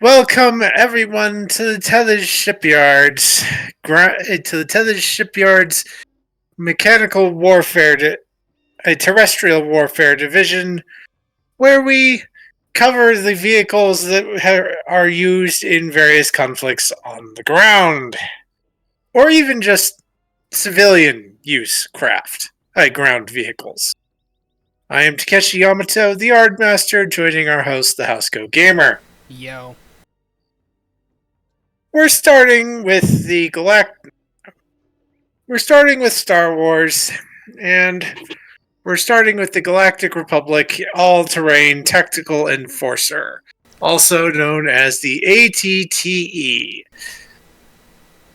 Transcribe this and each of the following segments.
Welcome everyone to the Tethys Shipyard's mechanical warfare, a terrestrial warfare division, where we cover the vehicles that are used in various conflicts on the ground, or even just civilian use ground vehicles. I am Takeshi Yamato, the Yard Master, joining our host, the Housecoat Gamer. Yo. We're starting with We're starting with Star Wars, and we're starting with the Galactic Republic All-Terrain Tactical Enforcer, also known as the ATTE.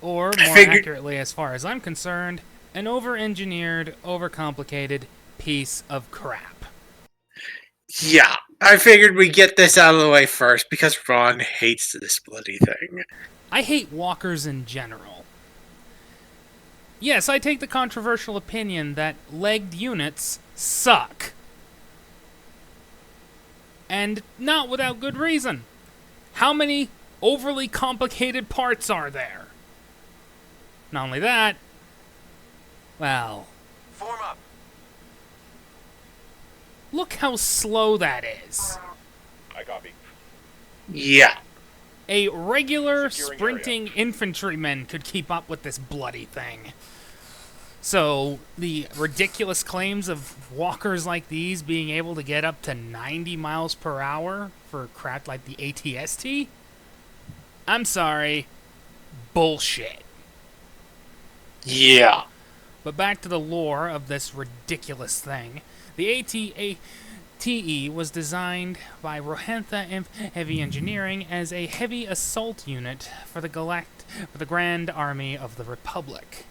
Or, I more figured, accurately, as far as I'm concerned, an over-engineered, overcomplicated piece of crap. yeah, I figured we'd get this out of the way first because Ron hates this bloody thing. I hate walkers in general. Yes, I take the controversial opinion that legged units suck. And not without good reason. How many overly complicated parts are there? Not only that, well, Form up. look how slow that is. I copy. Yeah, A regular Securing sprinting infantryman could keep up with this bloody thing. So, the ridiculous claims of walkers like these being able to get up to 90 miles per hour for crap like the ATST? I'm sorry. Bullshit. yeah. But back to the lore of this ridiculous thing. The ATE was designed by Rohantha Heavy Engineering as a heavy assault unit for the Grand Army of the Republic.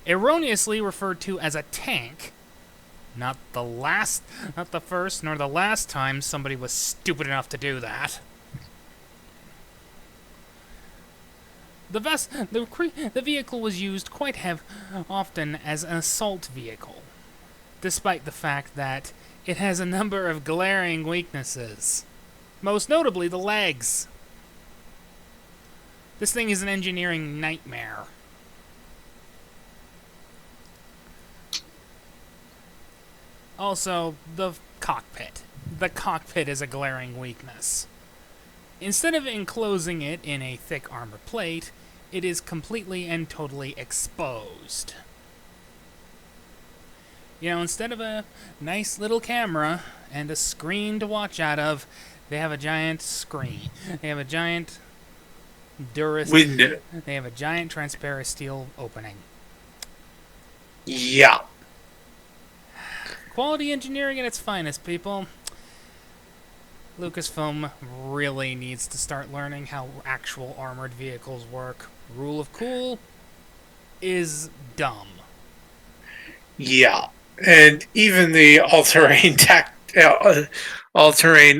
Erroneously referred to as a tank, not the first nor the last time somebody was stupid enough to do that. The vehicle was used quite often as an assault vehicle, despite the fact that it has a number of glaring weaknesses, most notably the legs. This thing is an engineering nightmare. Also, the cockpit. The cockpit is a glaring weakness. Instead of enclosing it in a thick armor plate, it is completely and totally exposed. You know, instead of a nice little camera and a screen to watch out of, they have a giant screen. They have a giant Window. They have a giant transparent steel opening. Yeah. Quality engineering at its finest, people. Lucasfilm really needs to start learning how actual armored vehicles work. Rule of cool is dumb. Yeah. And even the all-terrain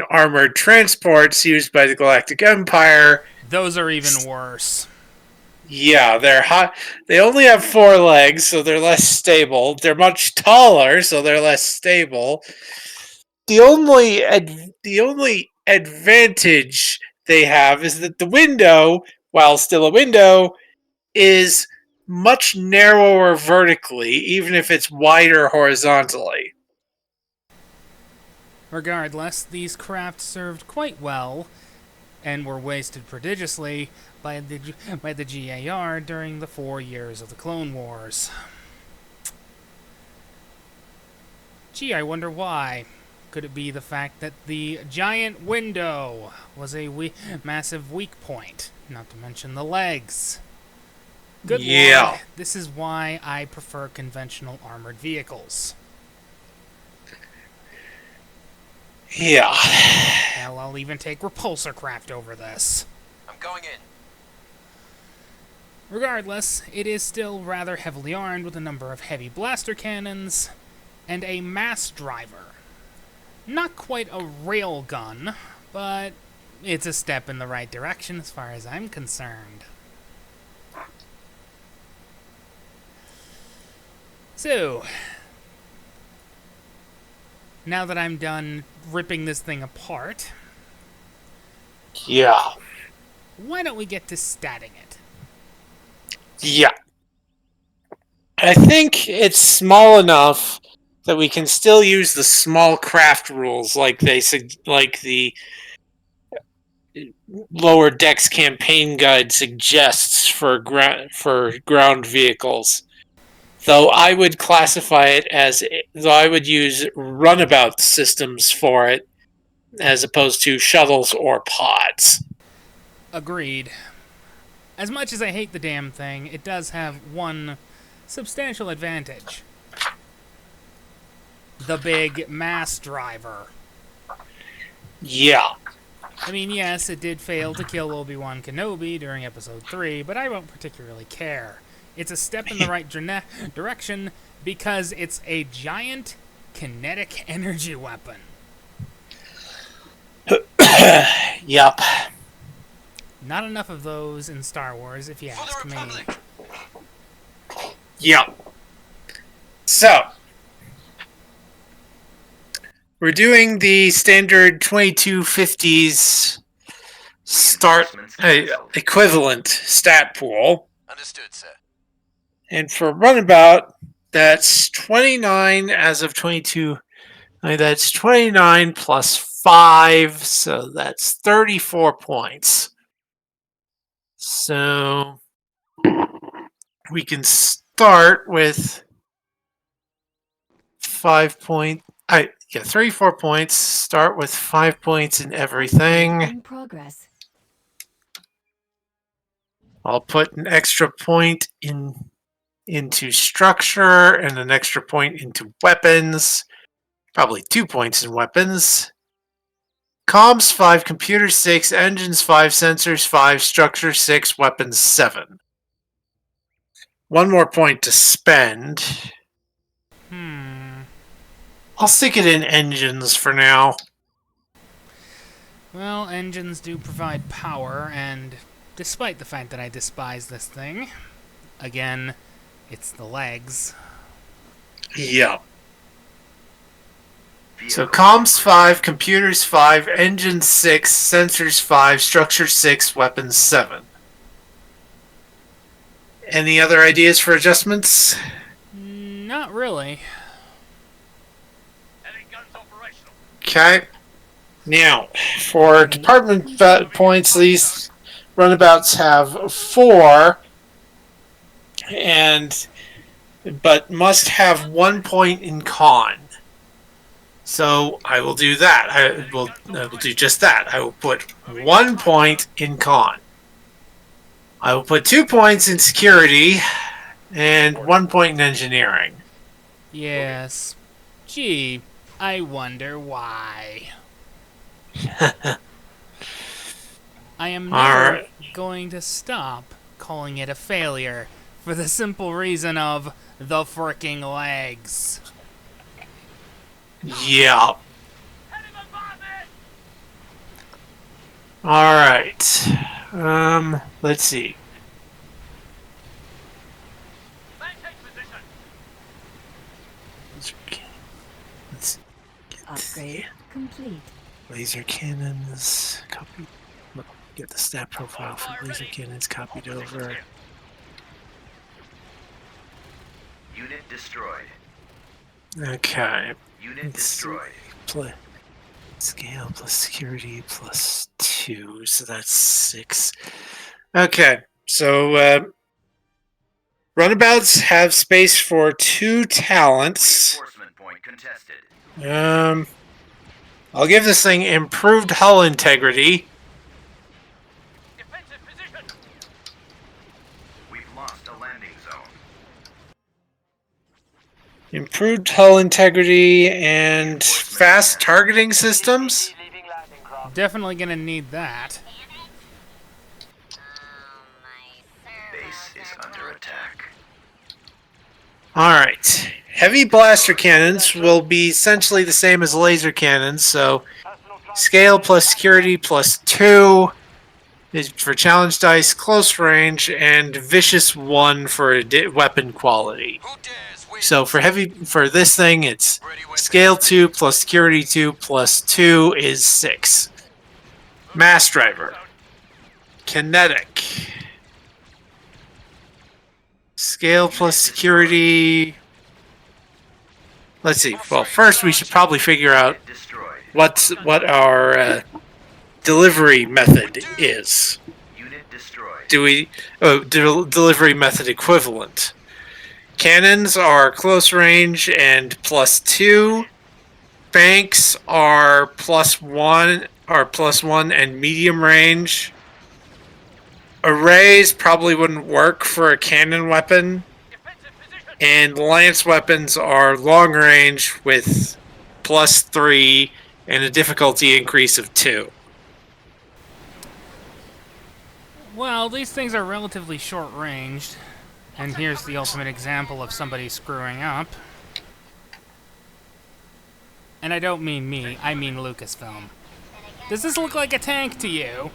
armored transports used by the Galactic Empire. Those are even worse. Yeah, they're hot. They only have 4 legs, so they're less stable. They're much taller, so they're less stable. The only advantage they have is that the window, while still a window, is much narrower vertically, even if it's wider horizontally. Regardless, these craft served quite well and were wasted prodigiously by the GAR during the 4 years of the Clone Wars. Gee, I wonder why. Could it be the fact that the giant window was a massive weak point? Not to mention the legs. Good lord, this is why I prefer conventional armored vehicles. Yeah. Hell, I'll even take repulsor craft over this. I'm going in. Regardless, it is still rather heavily armed with a number of heavy blaster cannons and a mass driver. Not quite a railgun, but it's a step in the right direction as far as I'm concerned. So, now that I'm done ripping this thing apart, Yeah. Why don't we get to statting it? Yeah. I think it's small enough that we can still use the small craft rules like the Lower Decks campaign guide suggests for ground vehicles. Though I would use runabout systems for it as opposed to shuttles or pods. Agreed. As much as I hate the damn thing, it does have one substantial advantage. The big mass driver. Yeah. I mean, yes, it did fail to kill Obi-Wan Kenobi during Episode 3, but I don't particularly care. It's a step in the right direction because it's a giant kinetic energy weapon. Yup. Not enough of those in Star Wars, if you For the ask me. Republic. Yup. So, we're doing the standard 2250s start equivalent stat pool. Understood, sir. And for runabout, that's 29 as of 22. That's 29 plus 5, so that's 34 points. So we can start with 34 points. Start with 5 points in everything. In progress. I'll put an extra point into structure and an extra point into weapons. Probably 2 points in weapons. Comms 5, computers 6, engines 5, sensors 5, structure 6, weapons 7. One more point to spend. I'll stick it in engines for now. Well, engines do provide power, and despite the fact that I despise this thing, again, it's the legs. Yeah. So comms 5, computers 5, engines 6, sensors 5, structure 6, weapons 7. Any other ideas for adjustments? Not really. Okay. Now, for department points, these runabouts have 4, but must have 1 point in con. So I will do that. I will do just that. I will put 1 point in con. I will put 2 points in security and 1 point in engineering. Yes. Gee, I wonder why. I am never going to stop calling it a failure for the simple reason of the fricking legs. Yeah. Alright. Let's see. Let's Upgrade complete. laser cannons. Copy. Get the stat profile for laser cannons copied over. Unit destroyed. Okay. Unit destroyed. Scale plus security plus 2, so that's 6. Okay, so runabouts have space for 2 talents. Reinforcement point contested. I'll give this thing improved hull integrity. Defensive position. We've lost a landing zone. Improved hull integrity and fast targeting systems. Definitely gonna need that. Base is under attack. Alright. Heavy blaster cannons will be essentially the same as laser cannons, so scale plus security plus 2 is for challenge dice, close range, and vicious 1 for weapon quality. Who dares win? So for this thing, it's Ready when scale 2 plus security 2 plus 2 is 6. Mass driver. Kinetic. Scale plus security. Let's see. Well, first we should probably figure out Destroyed. what our delivery method is. Unit destroyed. Do we delivery method equivalent? Cannons are close range and +2. Banks are +1 and medium range. Arrays probably wouldn't work for a cannon weapon. And lance weapons are long range with +3 and a difficulty increase of 2. Well, these things are relatively short-ranged. And here's the ultimate example of somebody screwing up. And I don't mean me, I mean Lucasfilm. Does this look like a tank to you?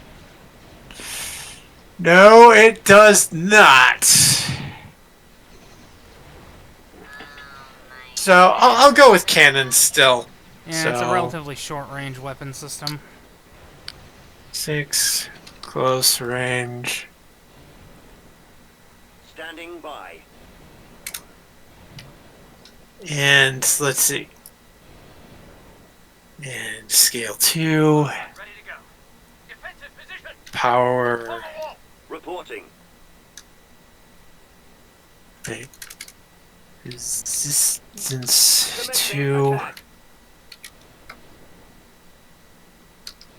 No, it does not. So I'll go with cannons still. Yeah, it's a So- relatively short-range weapon system. 6 close range. Standing by. And let's see. And scale 2. Ready to go. Defensive position. Power. Reporting. Okay. Resistance 2.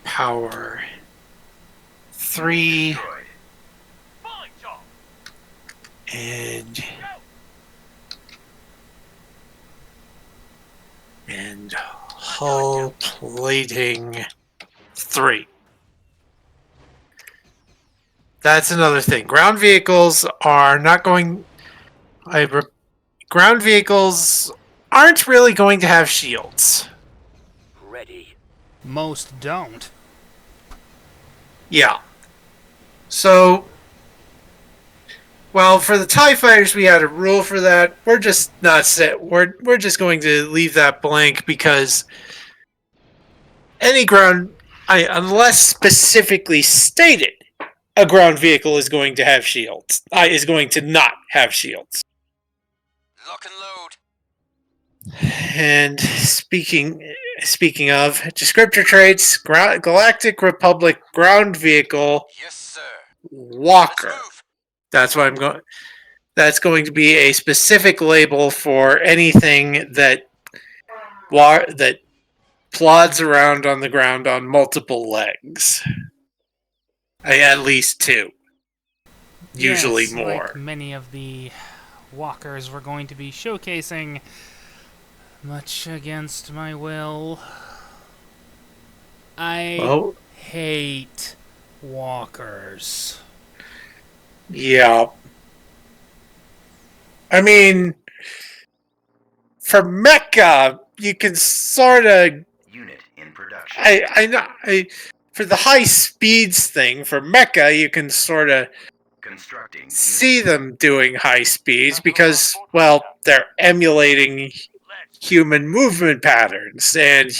Power 3. Destroyed. Fine job. And hull plating 3. That's another thing. Ground vehicles are not going. Ground vehicles aren't really going to have shields. Ready. Most don't. Yeah. So, well, for the TIE fighters, we had a rule for that. We're just not set. We're just going to leave that blank because any ground, unless specifically stated, a ground vehicle is going to have shields. Is going to not have shields. Lock and load. And speaking of descriptor traits, Galactic Republic ground vehicle Yes, sir. Walker. Let's move. That's what I'm going. That's going to be a specific label for anything that plods around on the ground on multiple legs. At least 2. Usually Yes, more. Like many of the walkers we're going to be showcasing, much against my will. I Oh, hate walkers. yeah. I mean, for mecha, you can sort of. Unit in production. I know. For the high speeds thing, for mecha, you can sort of Constructing. see them doing high speeds because, well, they're emulating human movement patterns, and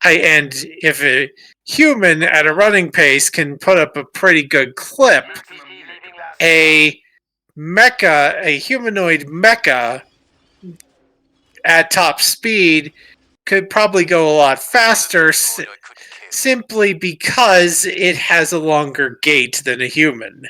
and if a human at a running pace can put up a pretty good clip, Maximum unit capacity. a humanoid mecha at top speed could probably go a lot faster Lord, I couldn't kill. simply because it has a longer gait than a human.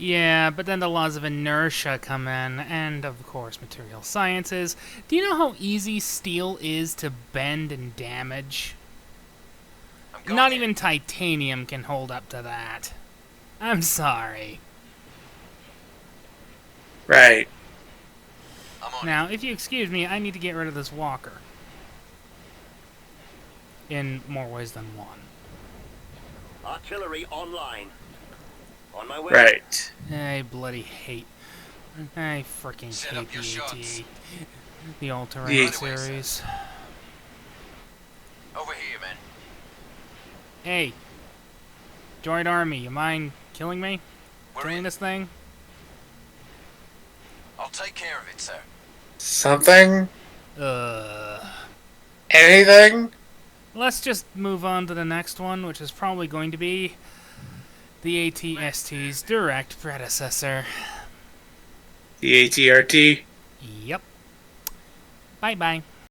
Yeah, but then the laws of inertia come in, and of course material sciences. Do you know how easy steel is to bend and damage? I'm going Not in. even titanium can hold up to that. I'm sorry. Right. I'm on. Now, if you excuse me, I need to get rid of this walker. In more ways than one. Artillery online. On my way. Right. I bloody hate. I freaking Set hate up your the shots. AT. The all-terrain The- Right away, sir. series. Over here, man. Hey, Droid Army, you mind killing me? We're Killing in. this thing? I'll take care of it, sir. Something? Uh. Anything? let's just move on to the next one, which is probably going to be the ATST's direct predecessor. The ATRT. Yep. Bye-bye.